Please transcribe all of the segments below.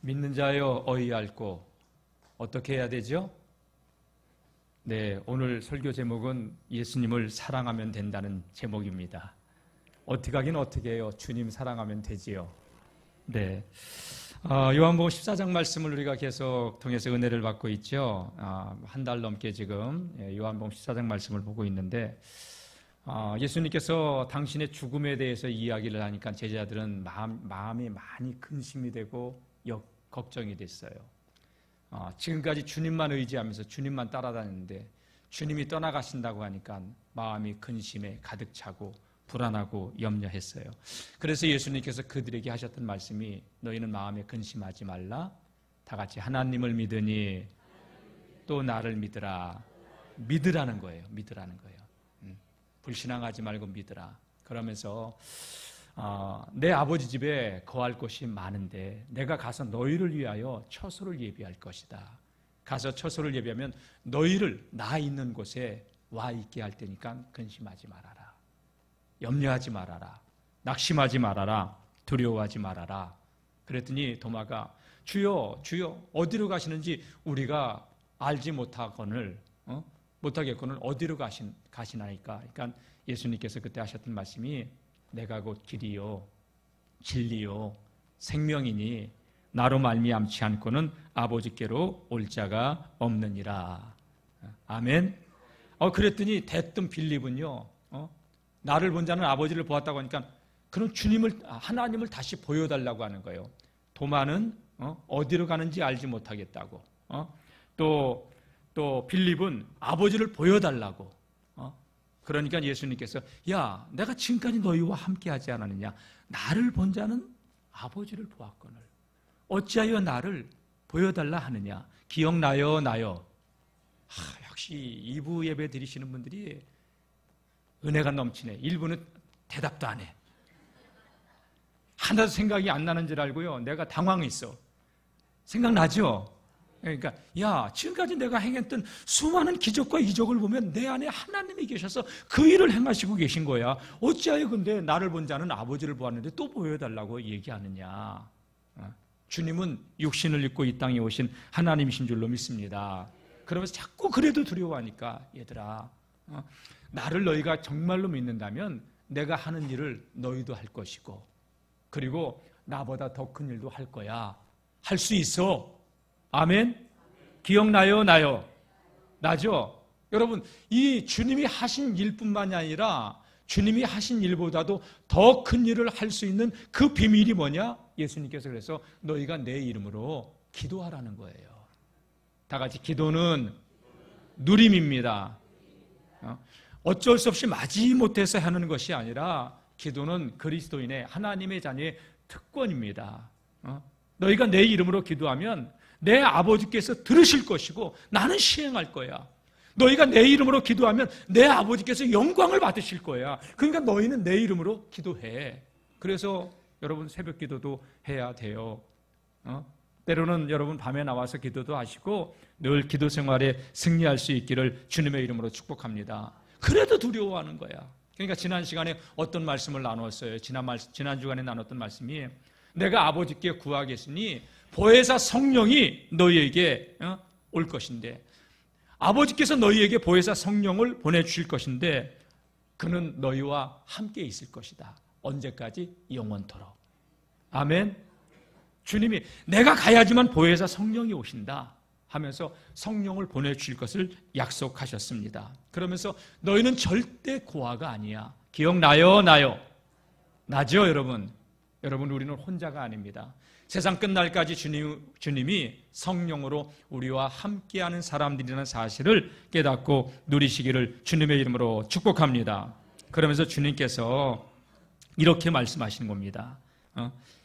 믿는 자여 어이할고 어떻게 해야 되죠? 네, 오늘 설교 제목은 예수님을 사랑하면 된다는 제목입니다. 어떻게 하긴 어떻게 해요? 주님 사랑하면 되지요. 네, 요한복음 14장 말씀을 우리가 계속 통해서 은혜를 받고 있죠. 한 달 넘게 지금 요한복음 14장 말씀을 보고 있는데 예수님께서 당신의 죽음에 대해서 이야기를 하니까 제자들은 마음이 많이 근심이 되고 걱정이 됐어요. 지금까지 주님만 의지하면서 주님만 따라다녔는데 주님이 떠나가신다고 하니까 마음이 근심에 가득 차고 불안하고 염려했어요. 그래서 예수님께서 그들에게 하셨던 말씀이 너희는 마음에 근심하지 말라. 다 같이 하나님을 믿으니 또 나를 믿으라. 믿으라는 거예요. 믿으라는 거예요. 불신앙하지 말고 믿으라. 그러면서 내 아버지 집에 거할 곳이 많은데 내가 가서 너희를 위하여 처소를 예비할 것이다. 가서 처소를 예비하면 너희를 나 있는 곳에 와 있게 할 테니까 근심하지 말아라. 염려하지 말아라. 낙심하지 말아라. 두려워하지 말아라. 그랬더니 도마가 주여 주여 어디로 가시는지 우리가 알지 못하거늘 못하겠거늘 어디로 가시나이까. 그러니까 예수님께서 그때 하셨던 말씀이 내가 곧 길이요 진리요 생명이니 나로 말미암지 않고는 아버지께로 올 자가 없느니라. 아멘. 그랬더니 대뜸 빌립은요 나를 본 자는 아버지를 보았다고 하니까 그럼 하나님을 다시 보여달라고 하는 거예요. 도마는 어디로 가는지 알지 못하겠다고. 또 빌립은 아버지를 보여달라고. 그러니까 예수님께서 야 내가 지금까지 너희와 함께하지 않았느냐. 나를 본 자는 아버지를 보았거늘 어찌하여 나를 보여달라 하느냐. 기억나요 나요. 역시 2부 예배 드리시는 분들이 은혜가 넘치네. 1부는 대답도 안 해. 하나도 생각이 안 나는 줄 알고요 내가 당황했어. 생각나죠? 그러니까 야 지금까지 내가 행했던 수많은 기적과 이적을 보면 내 안에 하나님이 계셔서 그 일을 행하시고 계신 거야. 어찌하여 근데 나를 본 자는 아버지를 보았는데 또 보여달라고 얘기하느냐. 주님은 육신을 입고 이 땅에 오신 하나님이신 줄로 믿습니다. 그러면서 자꾸 그래도 두려워하니까 얘들아 나를 너희가 정말로 믿는다면 내가 하는 일을 너희도 할 것이고 그리고 나보다 더 큰 일도 할 거야. 할 수 있어. 아멘? 기억나요? 나요? 나죠? 여러분 이 주님이 하신 일뿐만이 아니라 주님이 하신 일보다도 더 큰 일을 할 수 있는 그 비밀이 뭐냐? 예수님께서 그래서 너희가 내 이름으로 기도하라는 거예요. 다 같이 기도는 누림입니다. 어쩔 수 없이 마지못해서 하는 것이 아니라 기도는 그리스도인의 하나님의 자녀의 특권입니다. 너희가 내 이름으로 기도하면 내 아버지께서 들으실 것이고 나는 시행할 거야. 너희가 내 이름으로 기도하면 내 아버지께서 영광을 받으실 거야. 그러니까 너희는 내 이름으로 기도해. 그래서 여러분 새벽 기도도 해야 돼요. 때로는 여러분 밤에 나와서 기도도 하시고 늘 기도 생활에 승리할 수 있기를 주님의 이름으로 축복합니다. 그래도 두려워하는 거야. 그러니까 지난 시간에 어떤 말씀을 나눴어요. 지난 주간에 나눴던 말씀이 내가 아버지께 구하겠으니 보혜사 성령이 너희에게 올 것인데 아버지께서 너희에게 보혜사 성령을 보내주실 것인데 그는 너희와 함께 있을 것이다. 언제까지? 영원토록. 아멘. 주님이 내가 가야지만 보혜사 성령이 오신다 하면서 성령을 보내주실 것을 약속하셨습니다. 그러면서 너희는 절대 고아가 아니야. 기억나요? 나요? 나죠 여러분? 여러분 우리는 혼자가 아닙니다. 세상 끝날까지 주님이 성령으로 우리와 함께하는 사람들이라는 사실을 깨닫고 누리시기를 주님의 이름으로 축복합니다. 그러면서 주님께서 이렇게 말씀하시는 겁니다.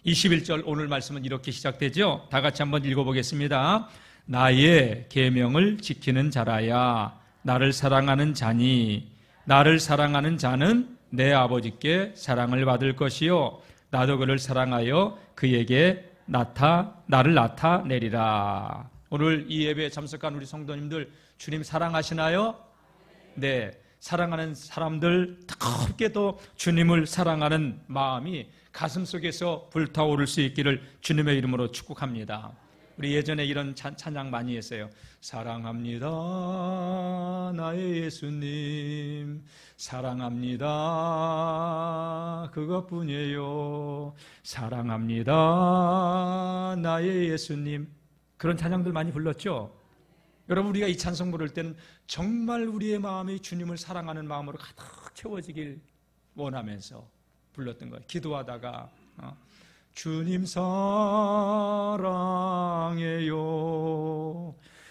21절 오늘 말씀은 이렇게 시작되죠. 다 같이 한번 읽어보겠습니다. 나의 계명을 지키는 자라야 나를 사랑하는 자니 나를 사랑하는 자는 내 아버지께 사랑을 받을 것이요 나도 그를 사랑하여 그에게 나를 나타내리라. 오늘 이 예배에 참석한 우리 성도님들 주님 사랑하시나요? 네. 사랑하는 사람들, 뜨겁게 또 주님을 사랑하는 마음이 가슴속에서 불타오를 수 있기를 주님의 이름으로 축복합니다. 우리 예전에 이런 찬양 많이 했어요. 사랑합니다 나의 예수님, 사랑합니다 그것뿐이에요, 사랑합니다 나의 예수님. 그런 찬양들 많이 불렀죠. 여러분, 우리가 이 찬송 부를 때는 정말 우리의 마음이 주님을 사랑하는 마음으로 가득 채워지길 원하면서 불렀던 거예요. 기도하다가 주님 사랑해요,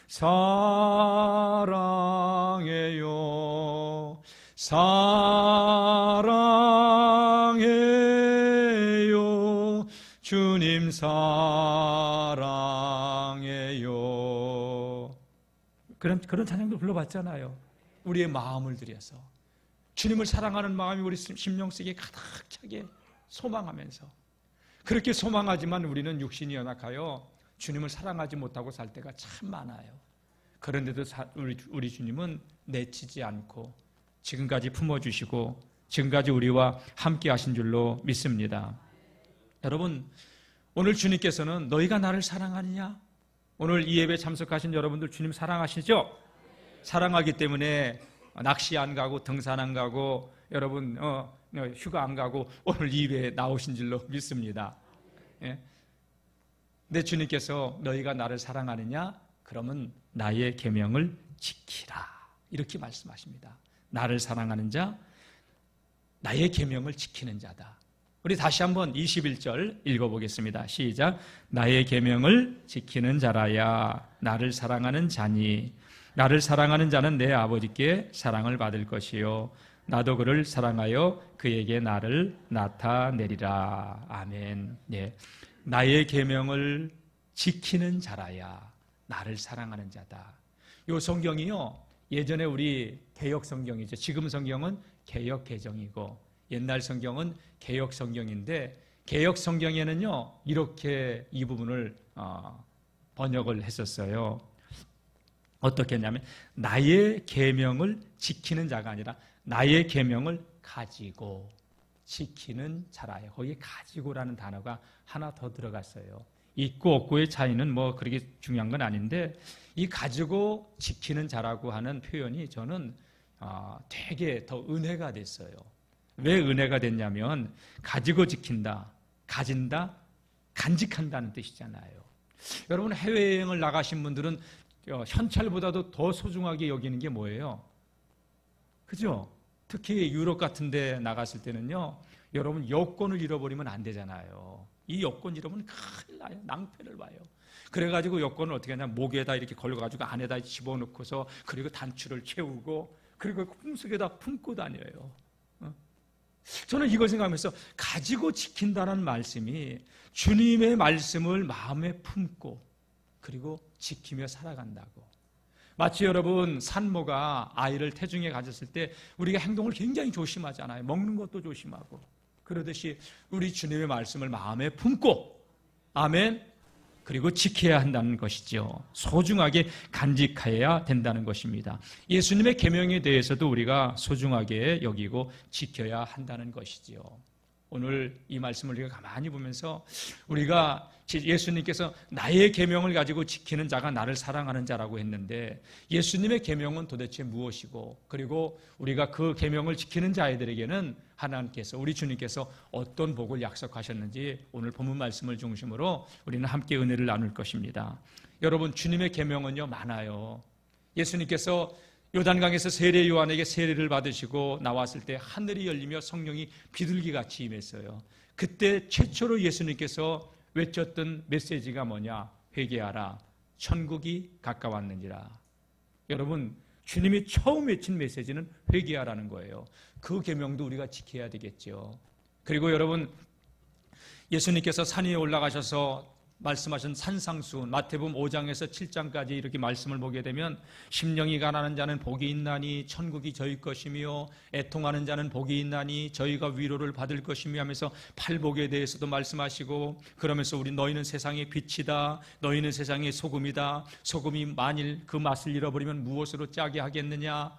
사랑해요, 사랑해요, 주님 사랑해요. 그런 찬양도 불러봤잖아요. 우리의 마음을 들여서 주님을 사랑하는 마음이 우리 심령 속에 가득 차게 소망하면서, 그렇게 소망하지만 우리는 육신이 연약하여 주님을 사랑하지 못하고 살 때가 참 많아요. 그런데도 우리 주님은 내치지 않고 지금까지 품어주시고 지금까지 우리와 함께 하신 줄로 믿습니다. 여러분, 오늘 주님께서는 너희가 나를 사랑하느냐? 오늘 이 예배 참석하신 여러분들 주님 사랑하시죠? 사랑하기 때문에 낚시 안 가고 등산 안 가고 여러분 휴가 안 가고 오늘 이 예배에 나오신 줄로 믿습니다. 예? 내 주님께서 너희가 나를 사랑하느냐? 그러면 나의 계명을 지키라, 이렇게 말씀하십니다. 나를 사랑하는 자, 나의 계명을 지키는 자다. 우리 다시 한번 21절 읽어보겠습니다. 시작. 나의 계명을 지키는 자라야 나를 사랑하는 자니, 나를 사랑하는 자는 내 아버지께 사랑을 받을 것이요 나도 그를 사랑하여 그에게 나를 나타내리라. 아멘. 예. 나의 계명을 지키는 자라야 나를 사랑하는 자다. 이 성경이요, 예전에 우리 개역 성경이죠. 지금 성경은 개역 개정이고 옛날 성경은 개역 성경인데, 개역 성경에는요 이렇게 이 부분을 번역을 했었어요. 어떻게 했냐면 나의 계명을 지키는 자가 아니라 나의 계명을 가지고 지키는 자라요. 거기에 가지고라는 단어가 하나 더 들어갔어요. 있고 없고의 차이는 뭐 그렇게 중요한 건 아닌데, 이 가지고 지키는 자라고 하는 표현이 저는 되게 더 은혜가 됐어요. 왜 은혜가 됐냐면 가지고 지킨다, 가진다, 간직한다는 뜻이잖아요. 여러분, 해외여행을 나가신 분들은 현찰보다도 더 소중하게 여기는 게 뭐예요? 그죠? 특히 유럽 같은 데 나갔을 때는요, 여러분 여권을 잃어버리면 안 되잖아요. 이 여권 잃어버리면 큰일 나요. 낭패를 봐요. 그래가지고 여권을 어떻게 하냐, 목에다 이렇게 걸려가지고 안에다 집어넣고서 그리고 단추를 채우고 그리고 품속에다 품고 다녀요. 저는 이걸 생각하면서 가지고 지킨다는 말씀이 주님의 말씀을 마음에 품고 그리고 지키며 살아간다고. 마치 여러분 산모가 아이를 태중에 가졌을 때 우리가 행동을 굉장히 조심하잖아요. 먹는 것도 조심하고. 그러듯이 우리 주님의 말씀을 마음에 품고, 아멘, 그리고 지켜야 한다는 것이죠. 소중하게 간직해야 된다는 것입니다. 예수님의 계명에 대해서도 우리가 소중하게 여기고 지켜야 한다는 것이죠. 오늘 이 말씀을 우리가 가만히 보면서 우리가 예수님께서 나의 계명을 가지고 지키는 자가 나를 사랑하는 자라고 했는데, 예수님의 계명은 도대체 무엇이고, 그리고 우리가 그 계명을 지키는 자들에게는 하나님께서, 우리 주님께서 어떤 복을 약속하셨는지 오늘 본문 말씀을 중심으로 우리는 함께 은혜를 나눌 것입니다. 여러분, 주님의 계명은요 많아요. 예수님께서 요단강에서 세례 요한에게 세례를 받으시고 나왔을 때 하늘이 열리며 성령이 비둘기같이 임했어요. 그때 최초로 예수님께서 외쳤던 메시지가 뭐냐? 회개하라, 천국이 가까웠느니라. 여러분, 주님이 처음 외친 메시지는 회개하라는 거예요. 그 계명도 우리가 지켜야 되겠죠. 그리고 여러분, 예수님께서 산 위에 올라가셔서 말씀하신 산상수훈, 마태복음 5장에서 7장까지 이렇게 말씀을 보게 되면 심령이 가난한 자는 복이 있나니 천국이 저희 것이며 애통하는 자는 복이 있나니 저희가 위로를 받을 것이며 하면서 팔복에 대해서도 말씀하시고, 그러면서 우리 너희는 세상의 빛이다, 너희는 세상의 소금이다, 소금이 만일 그 맛을 잃어버리면 무엇으로 짜게 하겠느냐,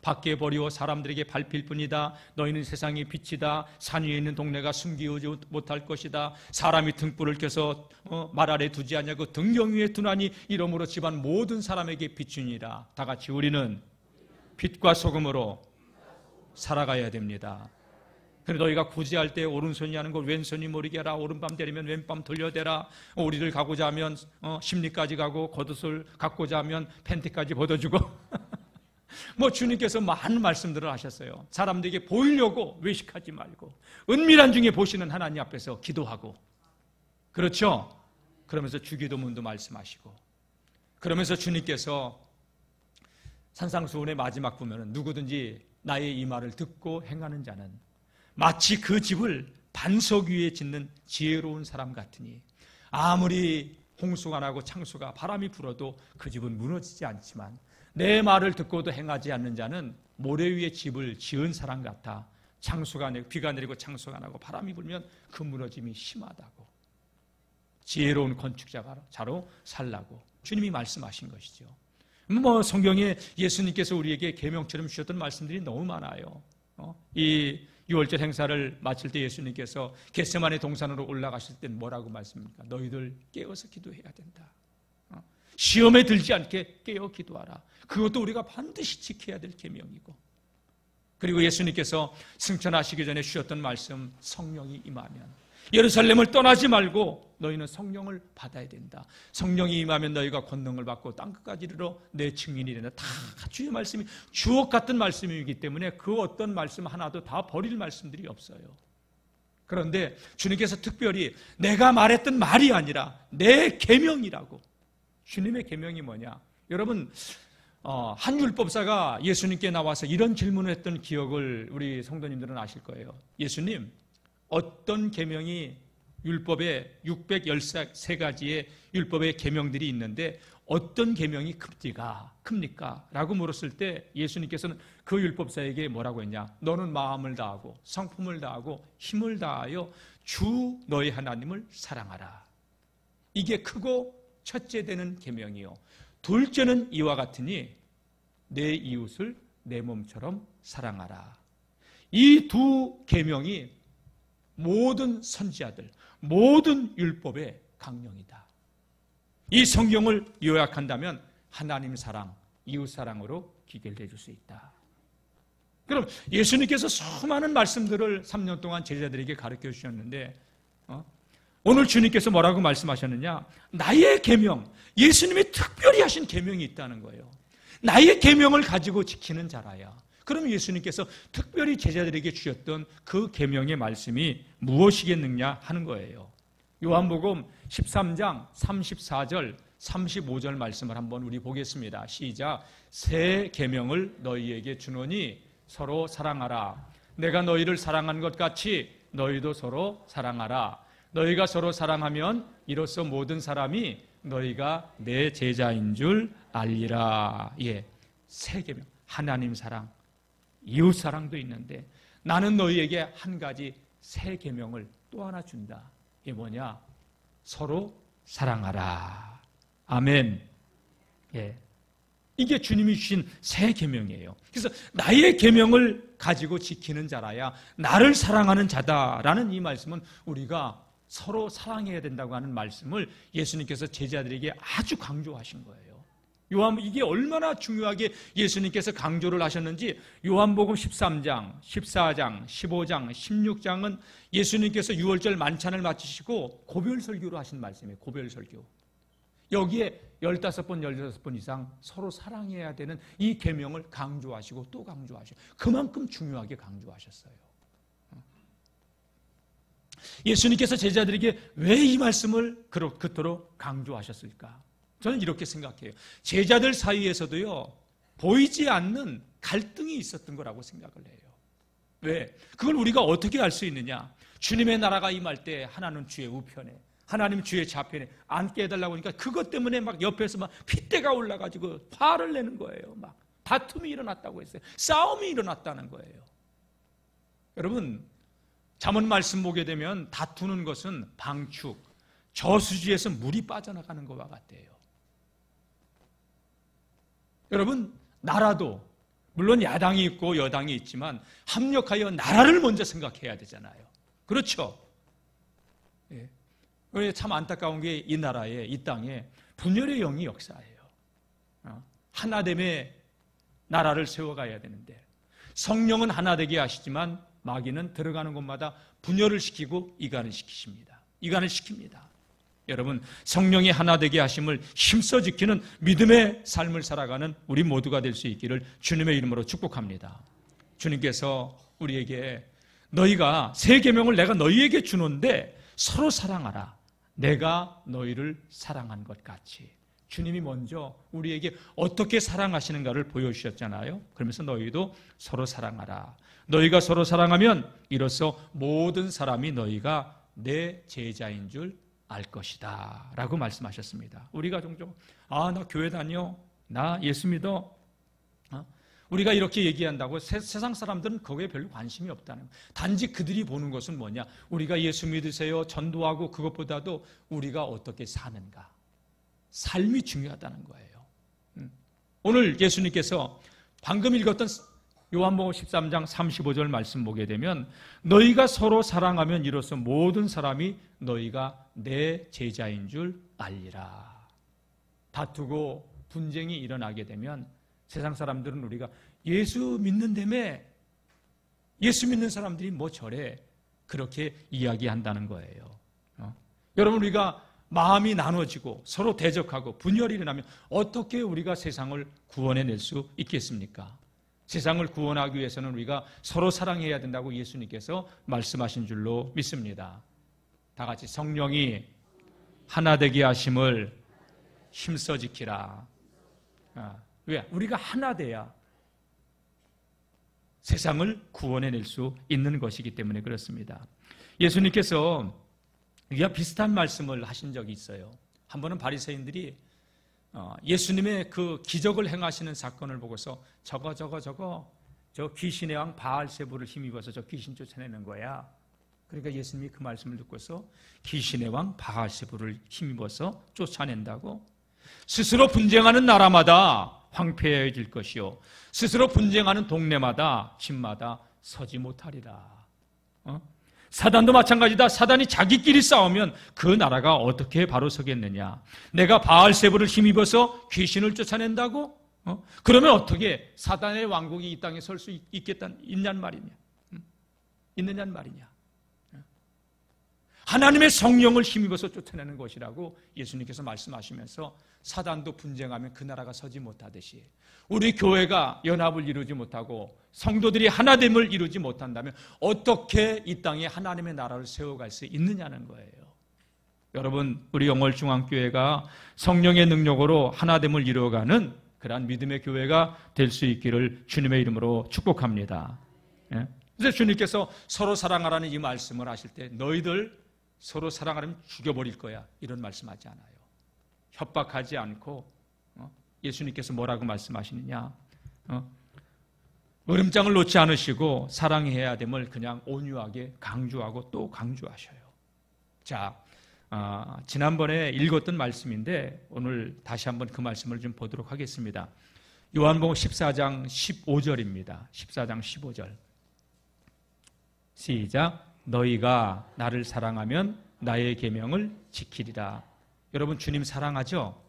밖에 버리워 사람들에게 밟힐 뿐이다. 너희는 세상의 빛이다. 산 위에 있는 동네가 숨기지 못할 것이다. 사람이 등불을 켜서 말 아래 두지 아니하고 등경 위에 두나니 이러므로 집안 모든 사람에게 비추니라. 다 같이 우리는 빛과 소금으로 살아가야 됩니다. 그래 너희가 구제할 때 오른손이 하는 걸 왼손이 모르게 하라. 오른밤 때리면 왼밤 돌려대라. 우리를 가고자 하면 심리까지 가고 겉옷을 갖고자 하면 팬티까지 벗어주고 뭐 주님께서 많은 말씀들을 하셨어요. 사람들에게 보이려고 외식하지 말고 은밀한 중에 보시는 하나님 앞에서 기도하고, 그렇죠? 그러면서 주기도문도 말씀하시고, 그러면서 주님께서 산상수훈의 마지막 보면은 누구든지 나의 이 말을 듣고 행하는 자는 마치 그 집을 반석 위에 짓는 지혜로운 사람 같으니 아무리 홍수가 나고 창수가 바람이 불어도 그 집은 무너지지 않지만 내 말을 듣고도 행하지 않는 자는 모래 위에 집을 지은 사람 같아 창수가 내고 비가 내리고 창수가 나고 바람이 불면 그 무너짐이 심하다고. 지혜로운 건축자로 살라고 주님이 말씀하신 것이죠. 뭐 성경에 예수님께서 우리에게 계명처럼 주셨던 말씀들이 너무 많아요. 이 6월절 행사를 마칠 때 예수님께서 겟세마네 동산으로 올라가실 때 뭐라고 말씀합니까? 너희들 깨어서 기도해야 된다. 시험에 들지 않게 깨어 기도하라. 그것도 우리가 반드시 지켜야 될 계명이고, 그리고 예수님께서 승천하시기 전에 주셨던 말씀, 성령이 임하면 예루살렘을 떠나지 말고 너희는 성령을 받아야 된다. 성령이 임하면 너희가 권능을 받고 땅끝까지 이르러 내 증인이 된다. 다 주의 말씀이 주옥 같은 말씀이기 때문에 그 어떤 말씀 하나도 다 버릴 말씀들이 없어요. 그런데 주님께서 특별히 내가 말했던 말이 아니라 내 계명이라고. 주님의 계명이 뭐냐? 여러분, 한 율법사가 예수님께 나와서 이런 질문을 했던 기억을 우리 성도님들은 아실 거예요. 예수님, 어떤 계명이 율법에 613가지의 율법의 계명들이 있는데 어떤 계명이 큽니까? 라고 물었을 때 예수님께서는 그 율법사에게 뭐라고 했냐? 너는 마음을 다하고 성품을 다하고 힘을 다하여 주 너희 하나님을 사랑하라. 이게 크고 첫째 되는 계명이요. 둘째는 이와 같으니 내 이웃을 내 몸처럼 사랑하라. 이 두 계명이 모든 선지자들, 모든 율법의 강령이다. 이 성경을 요약한다면 하나님 사랑, 이웃 사랑으로 기결해 줄 수 있다. 그럼 예수님께서 수많은 말씀들을 3년 동안 제자들에게 가르쳐 주셨는데 오늘 주님께서 뭐라고 말씀하셨느냐? 나의 계명, 예수님이 특별히 하신 계명이 있다는 거예요. 나의 계명을 가지고 지키는 자라야. 그럼 예수님께서 특별히 제자들에게 주셨던 그 계명의 말씀이 무엇이겠느냐 하는 거예요. 요한복음 13장 34절 35절 말씀을 한번 우리 보겠습니다. 시작. 새 계명을 너희에게 주노니 서로 사랑하라. 내가 너희를 사랑한 것 같이 너희도 서로 사랑하라. 너희가 서로 사랑하면 이로써 모든 사람이 너희가 내 제자인 줄 알리라. 예, 새 계명, 하나님 사랑, 이웃 사랑도 있는데 나는 너희에게 한 가지 새 계명을 또 하나 준다. 이게 뭐냐? 서로 사랑하라. 아멘. 예, 이게 주님이 주신 새 계명이에요. 그래서 나의 계명을 가지고 지키는 자라야 나를 사랑하는 자다라는 이 말씀은 우리가 서로 사랑해야 된다고 하는 말씀을 예수님께서 제자들에게 아주 강조하신 거예요. 이게 얼마나 중요하게 예수님께서 강조를 하셨는지 요한복음 13장, 14장, 15장, 16장은 예수님께서 6월절 만찬을 마치시고 고별설교로 하신 말씀이에요. 고별설교. 여기에 15번, 16번 이상 서로 사랑해야 되는 이 계명을 강조하시고 또 강조하시고 그만큼 중요하게 강조하셨어요. 예수님께서 제자들에게 왜 이 말씀을 그토록 강조하셨을까? 저는 이렇게 생각해요. 제자들 사이에서도요, 보이지 않는 갈등이 있었던 거라고 생각을 해요. 왜? 그걸 우리가 어떻게 알 수 있느냐? 주님의 나라가 임할 때 하나는 주의 우편에, 하나님 주의 좌편에 앉게 해달라고 하니까 그것 때문에 막 옆에서 막 핏대가 올라가지고 화를 내는 거예요. 막 다툼이 일어났다고 했어요. 싸움이 일어났다는 거예요. 여러분, 잠언 말씀 보게 되면 다투는 것은 방축, 저수지에서 물이 빠져나가는 것과 같아요. 여러분, 나라도 물론 야당이 있고 여당이 있지만 합력하여 나라를 먼저 생각해야 되잖아요. 그렇죠? 예. 참 안타까운 게 이 나라에, 이 땅에 분열의 영이 역사예요. 하나됨의 나라를 세워가야 되는데 성령은 하나 되게 하시지만 마귀는 들어가는 곳마다 분열을 시키고 이간을 시킵니다. 여러분, 성령이 하나 되게 하심을 힘써 지키는 믿음의 삶을 살아가는 우리 모두가 될 수 있기를 주님의 이름으로 축복합니다. 주님께서 우리에게 너희가 새 계명을 내가 너희에게 주는데 서로 사랑하라. 내가 너희를 사랑한 것 같이. 주님이 먼저 우리에게 어떻게 사랑하시는가를 보여주셨잖아요. 그러면서 너희도 서로 사랑하라. 너희가 서로 사랑하면 이로써 모든 사람이 너희가 내 제자인 줄 알 것이다 라고 말씀하셨습니다. 우리가 종종 나 교회 다녀, 나 예수 믿어, 우리가 이렇게 얘기한다고 세상 사람들은 거기에 별로 관심이 없다는 거예요. 단지 그들이 보는 것은 뭐냐, 우리가 예수 믿으세요 전도하고 그것보다도 우리가 어떻게 사는가, 삶이 중요하다는 거예요. 오늘 예수님께서 방금 읽었던 요한복음 13장 35절 말씀 보게 되면 너희가 서로 사랑하면 이로써 모든 사람이 너희가 내 제자인 줄 알리라. 다투고 분쟁이 일어나게 되면 세상 사람들은 우리가 예수 믿는다며, 예수 믿는 사람들이 뭐 저래, 그렇게 이야기한다는 거예요. 여러분, 우리가 마음이 나눠지고 서로 대적하고 분열이 일어나면 어떻게 우리가 세상을 구원해낼 수 있겠습니까? 세상을 구원하기 위해서는 우리가 서로 사랑해야 된다고 예수님께서 말씀하신 줄로 믿습니다. 다 같이 성령이 하나 되게 하심을 힘써 지키라. 왜? 우리가 하나 돼야 세상을 구원해낼 수 있는 것이기 때문에 그렇습니다. 예수님께서 이와 비슷한 말씀을 하신 적이 있어요. 한 번은 바리새인들이 예수님의 그 기적을 행하시는 사건을 보고서 저 귀신의 왕 바알세부를 힘입어서 저 귀신 쫓아내는 거야. 그러니까 예수님이 그 말씀을 듣고서 귀신의 왕 바알세부를 힘입어서 쫓아낸다고? 스스로 분쟁하는 나라마다 황폐해질 것이요 스스로 분쟁하는 동네마다 집마다 서지 못하리라. 사단도 마찬가지다. 사단이 자기끼리 싸우면 그 나라가 어떻게 바로 서겠느냐. 내가 바알세부를 힘입어서 귀신을 쫓아낸다고? 그러면 어떻게 사단의 왕국이 이 땅에 설 수 있냔 말이냐. 있느냔 말이냐. 하나님의 성령을 힘입어서 쫓아내는 것이라고 예수님께서 말씀하시면서 사단도 분쟁하면 그 나라가 서지 못하듯이 우리 교회가 연합을 이루지 못하고 성도들이 하나됨을 이루지 못한다면 어떻게 이 땅에 하나님의 나라를 세워갈 수 있느냐는 거예요. 여러분, 우리 영월중앙교회가 성령의 능력으로 하나됨을 이루어가는 그러한 믿음의 교회가 될 수 있기를 주님의 이름으로 축복합니다. 그래서 주님께서 서로 사랑하라는 이 말씀을 하실 때 너희들 서로 사랑하려면 죽여버릴 거야, 이런 말씀하지 않아요. 협박하지 않고 예수님께서 뭐라고 말씀하시느냐, 으름장을 놓지 않으시고 사랑해야 됨을 그냥 온유하게 강조하고 또 강조하셔요. 자, 지난번에 읽었던 말씀인데 오늘 다시 한번 그 말씀을 좀 보도록 하겠습니다. 요한복음 14장 15절입니다. 14장 15절 시작. 너희가 나를 사랑하면 나의 계명을 지키리라. 여러분, 주님 사랑하죠?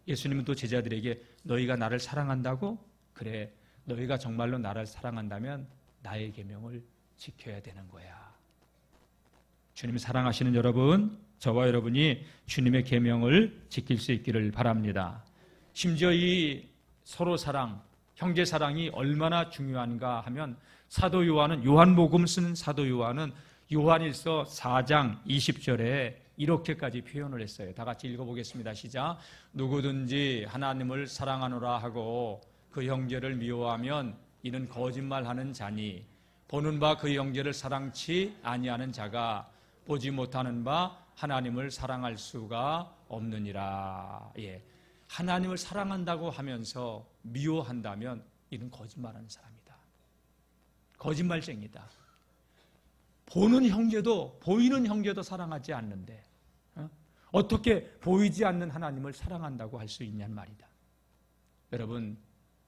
예수님은 또 제자들에게 너희가 나를 사랑한다고? 그래, 너희가 정말로 나를 사랑한다면 나의 계명을 지켜야 되는 거야. 주님 사랑하시는 여러분, 저와 여러분이 주님의 계명을 지킬 수 있기를 바랍니다. 심지어 이 서로 사랑, 형제 사랑이 얼마나 중요한가 하면 사도 요한은, 요한복음 쓰는 사도 요한은 요한일서 4장 20절에 이렇게까지 표현을 했어요. 다 같이 읽어보겠습니다. 시작. 누구든지 하나님을 사랑하노라 하고 그 형제를 미워하면 이는 거짓말하는 자니 보는 바 그 형제를 사랑치 아니하는 자가 보지 못하는 바 하나님을 사랑할 수가 없느니라. 예. 하나님을 사랑한다고 하면서 미워한다면 이는 거짓말하는 사람이다. 거짓말쟁이다. 보는 형제도, 보이는 형제도 사랑하지 않는데 어떻게 보이지 않는 하나님을 사랑한다고 할 수 있냔 말이다. 여러분,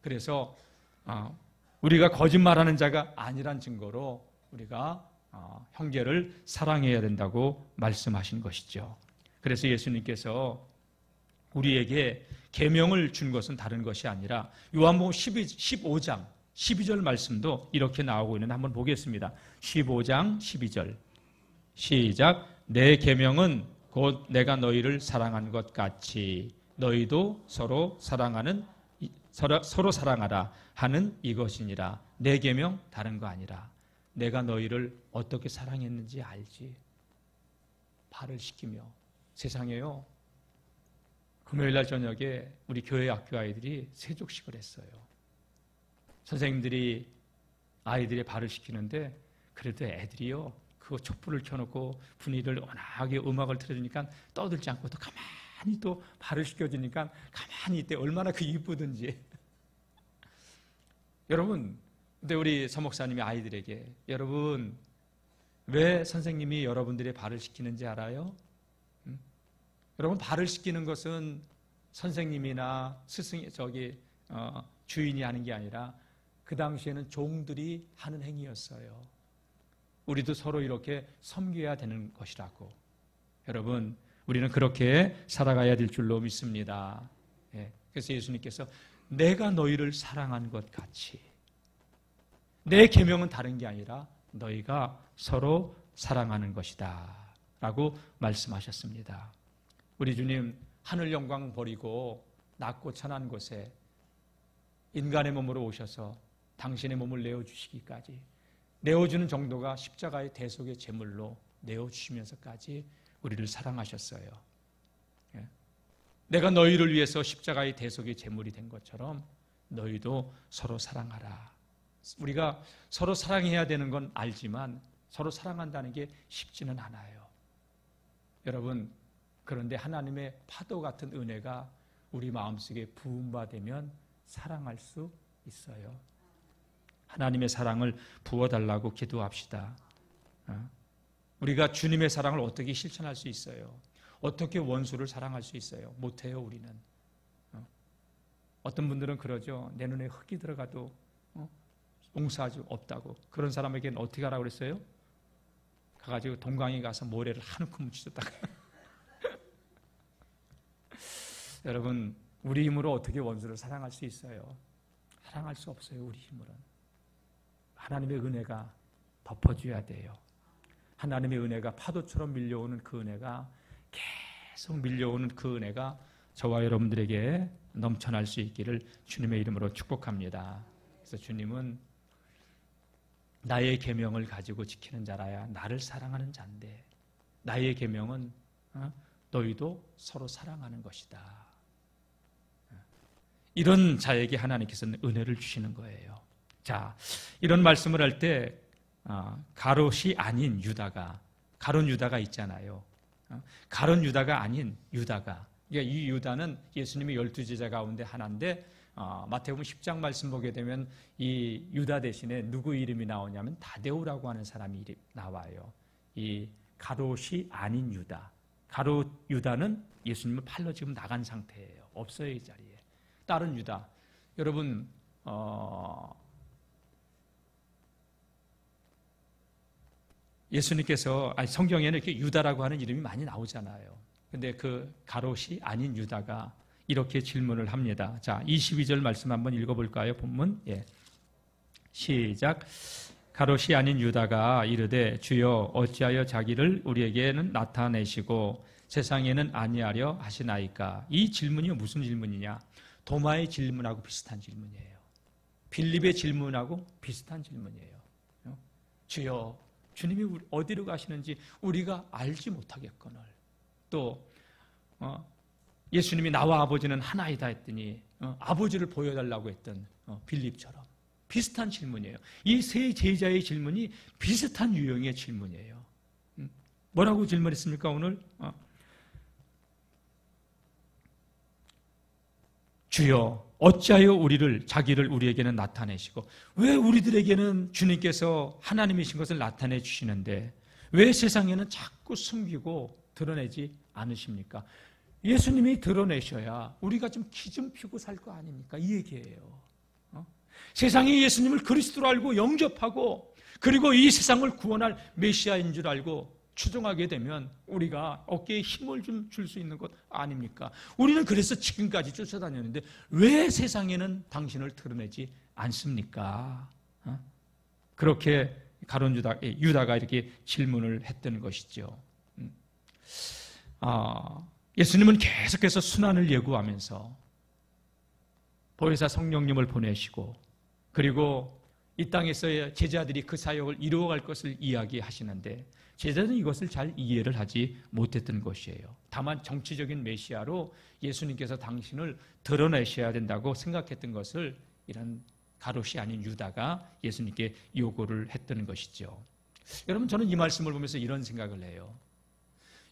그래서 우리가 거짓말하는 자가 아니란 증거로 우리가 형제를 사랑해야 된다고 말씀하신 것이죠. 그래서 예수님께서 우리에게 계명을 준 것은 다른 것이 아니라 요한복음 15장 12절 말씀도 이렇게 나오고 있는데 한번 보겠습니다. 15장 12절 시작. 내 계명은 곧 내가 너희를 사랑한 것 같이 너희도 서로 사랑하라 하는 이것이니라. 내 계명 다른 거 아니라 내가 너희를 어떻게 사랑했는지 알지. 발을 씻기며. 세상에요, 금요일날 저녁에 우리 교회 학교 아이들이 세족식을 했어요. 선생님들이 아이들의 발을 씻기는데 그래도 애들이요, 그 촛불을 켜놓고 분위기를 워낙에 음악을 틀어주니까 떠들지 않고 또 가만히 또 발을 씻겨주니까 가만히 있대. 얼마나 그 이쁘든지. 여러분, 근데 우리 서목사님이 아이들에게 여러분 왜 선생님이 여러분들의 발을 씻기는지 알아요? 여러분, 발을 씻기는 것은 선생님이나 스승이 주인이 하는 게 아니라 그 당시에는 종들이 하는 행위였어요. 우리도 서로 이렇게 섬겨야 되는 것이라고. 여러분, 우리는 그렇게 살아가야 될 줄로 믿습니다. 그래서 예수님께서 내가 너희를 사랑한 것 같이, 내 계명은 다른 게 아니라 너희가 서로 사랑하는 것이다 라고 말씀하셨습니다. 우리 주님 하늘 영광 버리고 낮고 천한 곳에 인간의 몸으로 오셔서 당신의 몸을 내어주시기까지, 내어주는 정도가 십자가의 대속의 제물로 내어주시면서까지 우리를 사랑하셨어요. 내가 너희를 위해서 십자가의 대속의 제물이 된 것처럼 너희도 서로 사랑하라. 우리가 서로 사랑해야 되는 건 알지만 서로 사랑한다는 게 쉽지는 않아요. 여러분, 그런데 하나님의 파도 같은 은혜가 우리 마음속에 부음받으면 사랑할 수 있어요. 하나님의 사랑을 부어달라고 기도합시다. 우리가 주님의 사랑을 어떻게 실천할 수 있어요? 어떻게 원수를 사랑할 수 있어요? 못해요, 우리는. 어떤 분들은 그러죠. 내 눈에 흙이 들어가도 용서할 수 없다고. 그런 사람에게는 어떻게 하라고 그랬어요? 가가지고 동강에 가서 모래를 한 움큼 묻히셨다가 여러분, 우리 힘으로 어떻게 원수를 사랑할 수 있어요? 사랑할 수 없어요, 우리 힘으로는. 하나님의 은혜가 덮어줘야 돼요. 하나님의 은혜가 파도처럼 밀려오는 그 은혜가, 계속 밀려오는 그 은혜가 저와 여러분들에게 넘쳐날 수 있기를 주님의 이름으로 축복합니다. 그래서 주님은 나의 계명을 가지고 지키는 자라야 나를 사랑하는 자인데, 나의 계명은 너희도 서로 사랑하는 것이다. 이런 자에게 하나님께서는 은혜를 주시는 거예요. 자, 이런 말씀을 할 때 가롯이 아닌 유다가, 가롯 유다가 있잖아요. 가롯 유다가 아닌 유다가, 그러니까 이 유다는 예수님의 12제자 가운데 하나인데, 마태복음 10장 말씀 보게 되면 이 유다 대신에 누구 이름이 나오냐면 다데오라고 하는 사람이 이름이 나와요. 이 가롯이 아닌 유다, 가롯 유다는 예수님을 팔러 지금 나간 상태예요. 없어요, 이 자리에. 다른 유다. 여러분, 예수님께서, 성경에는 이렇게 유다라고 하는 이름이 많이 나오잖아요. 근데 그 가롯이 아닌 유다가 이렇게 질문을 합니다. 자, 22절 말씀 한번 읽어볼까요? 본문. 시작. 가롯이 아닌 유다가 이르되 주여 어찌하여 자기를 우리에게는 나타내시고 세상에는 아니하려 하시나이까. 이 질문이 무슨 질문이냐? 도마의 질문하고 비슷한 질문이에요. 빌립의 질문하고 비슷한 질문이에요. 주여, 주님이 어디로 가시는지 우리가 알지 못하겠거늘. 또 예수님이 나와 아버지는 하나이다 했더니 아버지를 보여달라고 했던 빌립처럼 비슷한 질문이에요. 이 세 제자의 질문이 비슷한 유형의 질문이에요. 뭐라고 질문했습니까 오늘? 주여 어찌하여 자기를 우리에게는 나타내시고, 왜 우리들에게는 주님께서 하나님이신 것을 나타내 주시는데 왜 세상에는 자꾸 숨기고 드러내지 않으십니까? 예수님이 드러내셔야 우리가 좀 기 좀 피고 살 거 아닙니까? 이 얘기예요. 세상이 예수님을 그리스도로 알고 영접하고 그리고 이 세상을 구원할 메시아인 줄 알고 추종하게 되면 우리가 어깨에 힘을 좀 줄 수 있는 것 아닙니까? 우리는 그래서 지금까지 쫓아다녔는데 왜 세상에는 당신을 드러내지 않습니까? 그렇게 가룟 유다가 이렇게 질문을 했던 것이죠. 예수님은 계속해서 순환을 예고하면서 보혜사 성령님을 보내시고 그리고 이 땅에서의 제자들이 그 사역을 이루어갈 것을 이야기하시는데 제자들은 이것을 잘 이해를 하지 못했던 것이에요. 다만 정치적인 메시아로 예수님께서 당신을 드러내셔야 된다고 생각했던 것을 이런 가롯이 아닌 유다가 예수님께 요구를 했던 것이죠. 여러분, 저는 이 말씀을 보면서 이런 생각을 해요.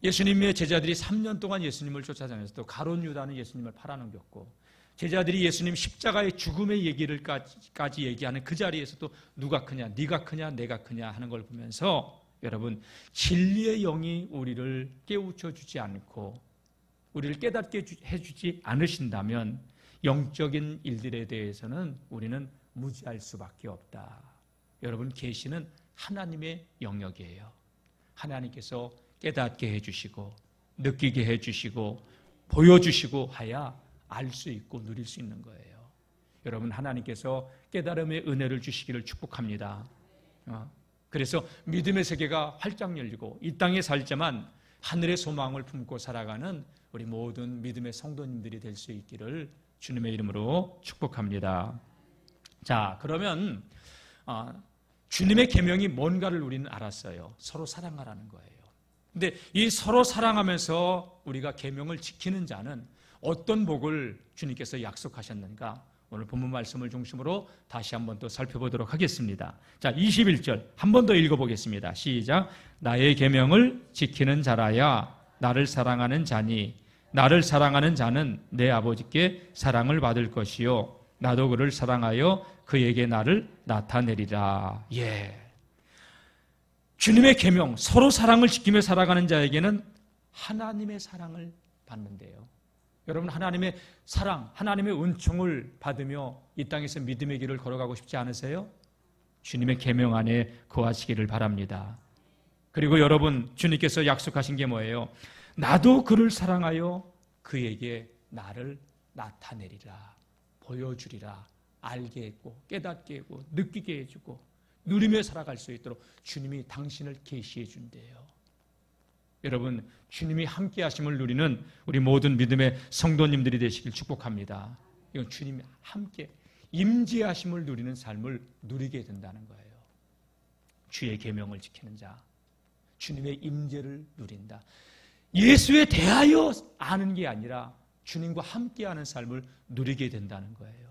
예수님의 제자들이 3년 동안 예수님을 쫓아다녔을 때 가룟 유다는 예수님을 팔아넘겼고 제자들이 예수님 십자가의 죽음의 얘기를까지 얘기하는 그 자리에서도 누가 크냐, 네가 크냐, 내가 크냐 하는 걸 보면서 여러분, 진리의 영이 우리를 깨우쳐 주지 않고 우리를 깨닫게 해주지 않으신다면 영적인 일들에 대해서는 우리는 무지할 수밖에 없다. 여러분, 계시는 하나님의 영역이에요. 하나님께서 깨닫게 해주시고 느끼게 해주시고 보여주시고 하야 알 수 있고 누릴 수 있는 거예요. 여러분, 하나님께서 깨달음의 은혜를 주시기를 축복합니다. 그래서 믿음의 세계가 활짝 열리고 이 땅에 살지만 하늘의 소망을 품고 살아가는 우리 모든 믿음의 성도님들이 될 수 있기를 주님의 이름으로 축복합니다. 자, 그러면 주님의 계명이 뭔가를 우리는 알았어요. 서로 사랑하라는 거예요. 근데 이 서로 사랑하면서 우리가 계명을 지키는 자는 어떤 복을 주님께서 약속하셨는가? 오늘 본문 말씀을 중심으로 다시 한번 또 살펴보도록 하겠습니다. 자, 21절 한 번 더 읽어보겠습니다. 시작. 나의 계명을 지키는 자라야 나를 사랑하는 자니 나를 사랑하는 자는 내 아버지께 사랑을 받을 것이요 나도 그를 사랑하여 그에게 나를 나타내리라. 예. 주님의 계명, 서로 사랑을 지키며 살아가는 자에게는 하나님의 사랑을 받는데요. 여러분, 하나님의 사랑, 하나님의 은총을 받으며 이 땅에서 믿음의 길을 걸어가고 싶지 않으세요? 주님의 계명 안에 거하시기를 바랍니다. 그리고 여러분, 주님께서 약속하신 게 뭐예요? 나도 그를 사랑하여 그에게 나를 나타내리라, 보여주리라, 알게 했고 깨닫게 했고 느끼게 해주고 누리며 살아갈 수 있도록 주님이 당신을 계시해 준대요. 여러분, 주님이 함께 하심을 누리는 우리 모든 믿음의 성도님들이 되시길 축복합니다. 이건 주님이 함께 임재하심을 누리는 삶을 누리게 된다는 거예요. 주의 계명을 지키는 자, 주님의 임재를 누린다. 예수에 대하여 아는 게 아니라 주님과 함께하는 삶을 누리게 된다는 거예요.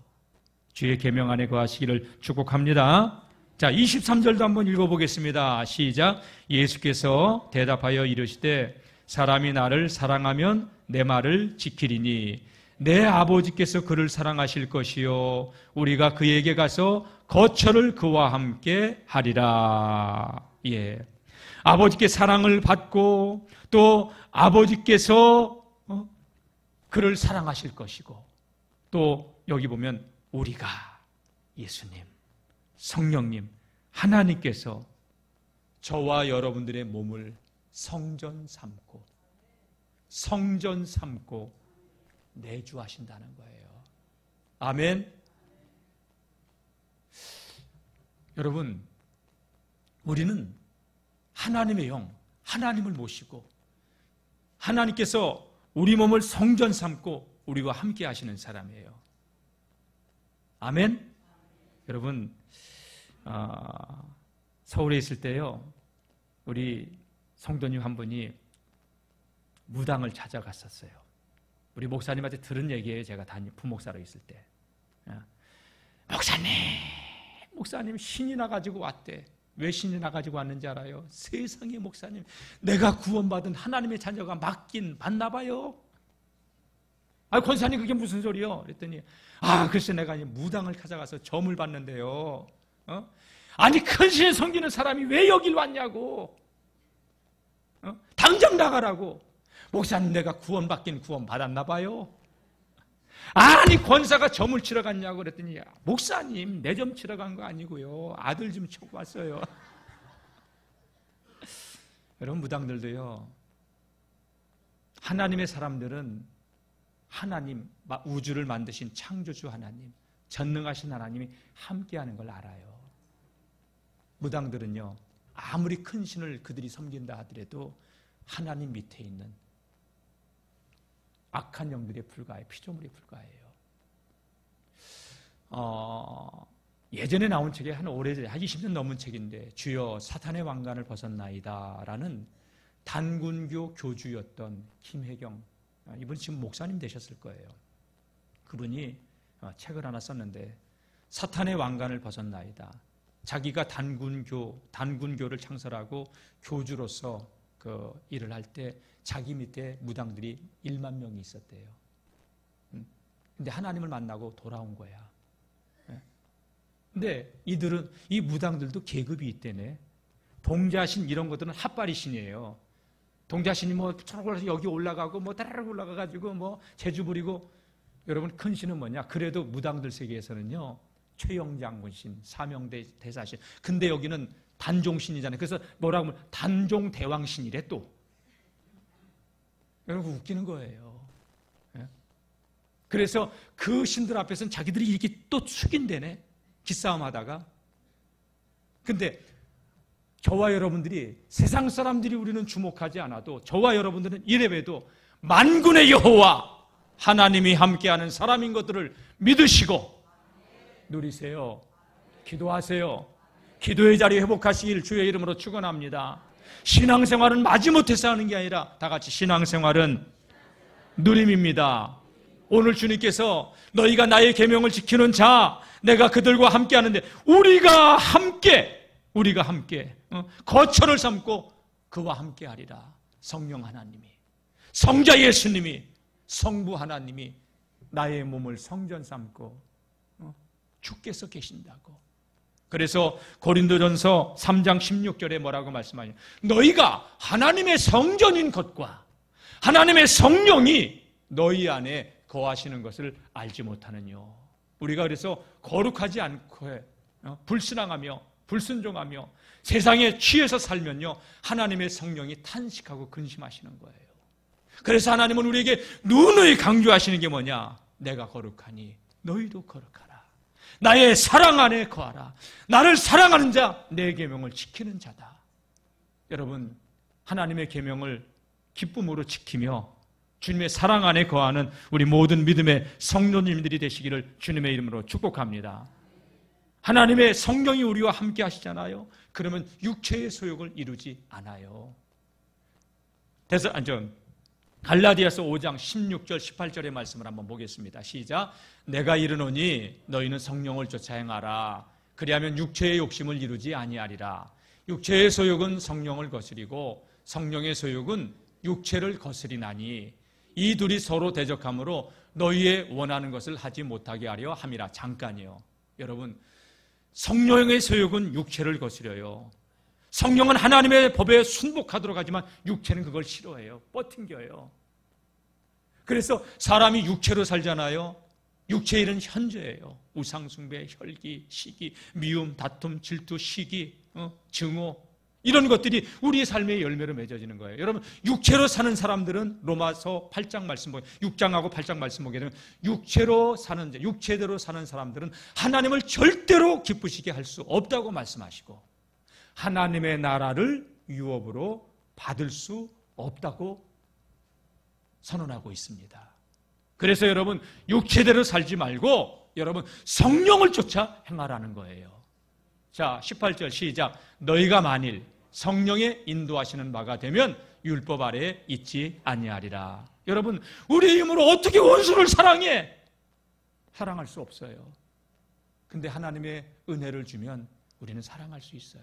주의 계명 안에 거하시기를 축복합니다. 자, 23절도 한번 읽어보겠습니다. 시작. 예수께서 대답하여 이르시되 사람이 나를 사랑하면 내 말을 지키리니 내 아버지께서 그를 사랑하실 것이요 우리가 그에게 가서 거처를 그와 함께 하리라. 예. 아버지께 사랑을 받고 또 아버지께서 그를 사랑하실 것이고 또 여기 보면 우리가 예수님, 성령님, 하나님께서 저와 여러분들의 몸을 성전 삼고 내주하신다는 거예요. 아멘. 여러분, 우리는 하나님의 영, 하나님을 모시고 하나님께서 우리 몸을 성전 삼고 우리와 함께 하시는 사람이에요. 아멘. 여러분, 서울에 있을 때요, 우리 성도님 한 분이 무당을 찾아갔었어요. 우리 목사님한테 들은 얘기예요. 제가 부목사로 있을 때. 목사님 신이 나가지고 왔대. 왜 신이 나가지고 왔는지 알아요? 세상에 목사님, 내가 구원받은 하나님의 자녀가 맞나 봐요. 권사님 그게 무슨 소리요? 그랬더니 글쎄 내가 무당을 찾아가서 점을 봤는데요. 아니 큰 신을 섬기는 사람이 왜 여길 왔냐고. 당장 나가라고. 목사님 내가 구원받긴 구원받았나 봐요. 아니 권사가 점을 치러 갔냐고 그랬더니 목사님 내 점 치러 간 거 아니고요. 아들 좀 치고 왔어요. 여러분 무당들도요. 하나님의 사람들은 하나님, 우주를 만드신 창조주 하나님, 전능하신 하나님이 함께하는 걸 알아요. 무당들은요. 아무리 큰 신을 그들이 섬긴다 하더라도 하나님 밑에 있는 악한 영들에 불과해, 피조물에 불과해요. 예전에 나온 책이 한 20년 넘은 책인데 주여 사탄의 왕관을 벗었나이다 라는 단군교 교주였던 김혜경, 이분이 지금 목사님 되셨을 거예요. 그분이 책을 하나 썼는데 사탄의 왕관을 벗었나이다. 자기가 단군교를 창설하고 교주로서 그 일을 할 때 자기 밑에 무당들이 1만 명이 있었대요. 근데 하나님을 만나고 돌아온 거야. 근데 이 무당들도 계급이 있대네. 동자신 이런 것들은 핫바리 신이에요. 동자신이 뭐 여기 올라가고 뭐 따라락 올라가가지고 뭐 재주 부리고. 여러분 큰 신은 뭐냐? 그래도 무당들 세계에서는요. 최영장군신, 사명대사신. 근데 여기는 단종신이잖아요. 그래서 뭐라고 하면 단종대왕신이래 또. 여러분 웃기는 거예요. 그래서 그 신들 앞에서는 자기들이 이렇게 또 숙인대네. 기싸움 하다가. 근데 저와 여러분들이 세상 사람들이 우리는 주목하지 않아도 저와 여러분들은 이래봬도 만군의 여호와 하나님이 함께하는 사람인 것들을 믿으시고 누리세요. 기도하세요. 기도의 자리 회복하시길 주의 이름으로 축원합니다. 신앙생활은 마지못해서 하는 게 아니라 다 같이 신앙생활은 누림입니다. 오늘 주님께서 너희가 나의 계명을 지키는 자 내가 그들과 함께 하는데 우리가 함께 거처를 삼고 그와 함께 하리라. 성령 하나님이, 성자 예수님이, 성부 하나님이 나의 몸을 성전 삼고 주께서 계신다고. 그래서 고린도전서 3장 16절에 뭐라고 말씀하냐? 너희가 하나님의 성전인 것과 하나님의 성령이 너희 안에 거하시는 것을 알지 못하느뇨. 우리가 그래서 거룩하지 않고 불신앙하며 불순종하며 세상에 취해서 살면요 하나님의 성령이 탄식하고 근심하시는 거예요. 그래서 하나님은 우리에게 누누이 강조하시는 게 뭐냐? 내가 거룩하니 너희도 거룩하라. 나의 사랑 안에 거하라. 나를 사랑하는 자, 내 계명을 지키는 자다. 여러분, 하나님의 계명을 기쁨으로 지키며 주님의 사랑 안에 거하는 우리 모든 믿음의 성도님들이 되시기를 주님의 이름으로 축복합니다. 하나님의 성령이 우리와 함께 하시잖아요. 그러면 육체의 소욕을 이루지 않아요. 갈라디아서 5장 16절 18절의 말씀을 한번 보겠습니다. 시작. 내가 이르노니 너희는 성령을 쫓아 행하라. 그리하면 육체의 욕심을 이루지 아니하리라. 육체의 소욕은 성령을 거스리고 성령의 소욕은 육체를 거스리나니 이 둘이 서로 대적함으로 너희의 원하는 것을 하지 못하게 하려 함이라. 잠깐이요. 여러분, 성령의 소욕은 육체를 거스려요. 성령은 하나님의 법에 순복하도록 하지만 육체는 그걸 싫어해요. 뻗팅겨요. 그래서 사람이 육체로 살잖아요. 육체의 일은 현재예요. 우상숭배, 혈기, 시기, 미움, 다툼, 질투, 시기, 증오 이런 것들이 우리의 삶의 열매로 맺어지는 거예요. 여러분 육체로 사는 사람들은 로마서 8장 말씀 보게 6장하고 8장 말씀 보게 되면 육체대로 사는 사람들은 하나님을 절대로 기쁘시게 할 수 없다고 말씀하시고 하나님의 나라를 유업으로 받을 수 없다고 선언하고 있습니다. 그래서 여러분 육체대로 살지 말고 여러분 성령을 쫓아 행하라는 거예요. 자, 18절 시작. 너희가 만일 성령의 인도하시는 바가 되면 율법 아래에 있지 아니하리라. 여러분 우리의 힘으로 어떻게 원수를 사랑해? 사랑할 수 없어요. 근데 하나님의 은혜를 주면 우리는 사랑할 수 있어요.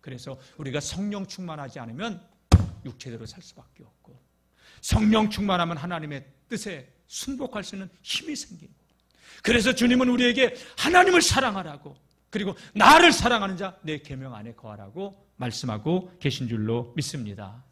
그래서 우리가 성령 충만하지 않으면 육체대로 살 수밖에 없고 성령 충만하면 하나님의 뜻에 순복할 수 있는 힘이 생기고 그래서 주님은 우리에게 하나님을 사랑하라고 그리고 나를 사랑하는 자 내 계명 안에 거하라고 말씀하고 계신 줄로 믿습니다.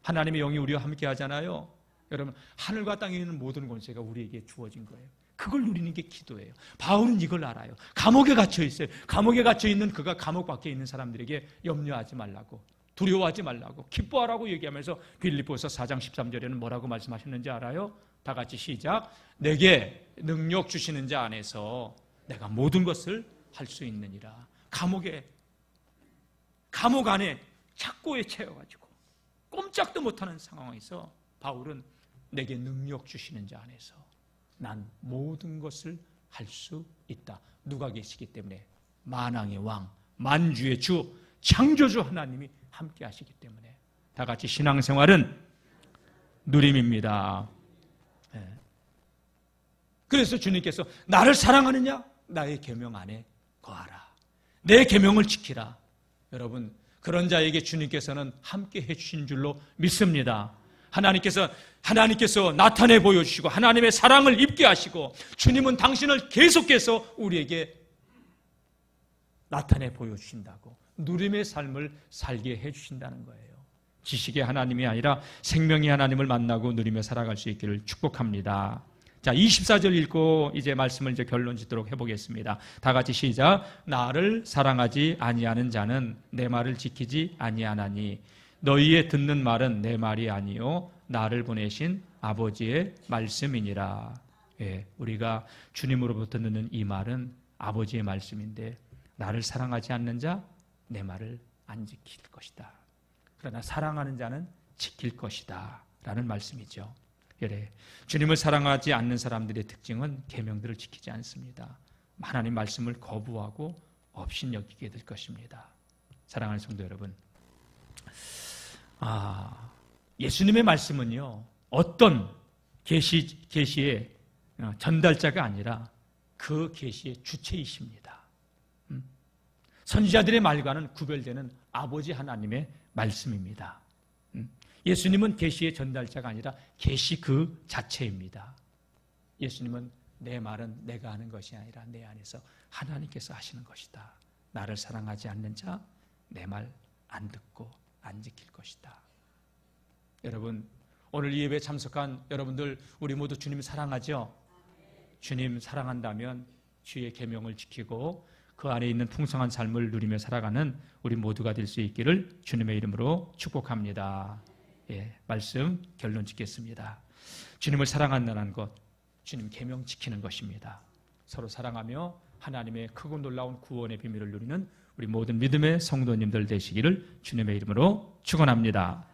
하나님의 영이 우리와 함께 하잖아요. 여러분, 하늘과 땅에 있는 모든 권세가 우리에게 주어진 거예요. 그걸 누리는 게 기도예요. 바울은 이걸 알아요. 감옥에 갇혀 있어요. 감옥에 갇혀 있는 그가 감옥 밖에 있는 사람들에게 염려하지 말라고, 두려워하지 말라고, 기뻐하라고 얘기하면서 빌립보서 4장 13절에는 뭐라고 말씀하셨는지 알아요? 다 같이 시작. 내게 능력 주시는 자 안에서 내가 모든 것을 할 수 있느니라. 감옥 안에 착고에 채워가지고 꼼짝도 못하는 상황에서 바울은 내게 능력 주시는 자 안에서 난 모든 것을 할 수 있다. 누가 계시기 때문에? 만왕의 왕, 만주의 주, 창조주 하나님이 함께 하시기 때문에. 다 같이 신앙생활은 누림입니다. 그래서 주님께서 나를 사랑하느냐? 나의 계명 안에 거하라. 내 계명을 지키라. 여러분, 그런 자에게 주님께서는 함께 해주신 줄로 믿습니다. 하나님께서 나타내 보여주시고 하나님의 사랑을 입게 하시고 주님은 당신을 계속해서 우리에게 나타내 보여주신다고, 누림의 삶을 살게 해주신다는 거예요. 지식의 하나님이 아니라 생명의 하나님을 만나고 누리며 살아갈 수 있기를 축복합니다. 자, 24절 읽고 이제 말씀을 결론 짓도록 해보겠습니다. 다 같이 시작. 나를 사랑하지 아니하는 자는 내 말을 지키지 아니하나니 너희의 듣는 말은 내 말이 아니요 나를 보내신 아버지의 말씀이니라. 우리가 주님으로부터 듣는 이 말은 아버지의 말씀인데, 나를 사랑하지 않는 자 내 말을 안 지킬 것이다. 그러나 사랑하는 자는 지킬 것이다 라는 말씀이죠. 주님을 사랑하지 않는 사람들의 특징은 계명들을 지키지 않습니다. 하나님 말씀을 거부하고 업신여기게 될 것입니다. 사랑하는 성도 여러분, 예수님의 말씀은요, 어떤 계시의 전달자가 아니라 그 계시의 주체이십니다. 선지자들의 말과는 구별되는 아버지 하나님의 말씀입니다. 예수님은 계시의 전달자가 아니라 계시 그 자체입니다. 예수님은 내 말은 내가 하는 것이 아니라 내 안에서 하나님께서 하시는 것이다. 나를 사랑하지 않는 자 내 말 안 듣고 안 지킬 것이다. 여러분, 오늘 이 예배에 참석한 여러분들, 우리 모두 주님 사랑하죠? 주님 사랑한다면 주의 계명을 지키고 그 안에 있는 풍성한 삶을 누리며 살아가는 우리 모두가 될 수 있기를 주님의 이름으로 축복합니다. 말씀 결론 짓겠습니다. 주님을 사랑한다는 것, 주님 계명 지키는 것입니다. 서로 사랑하며 하나님의 크고 놀라운 구원의 비밀을 누리는 우리 모든 믿음의 성도님들 되시기를 주님의 이름으로 축원합니다.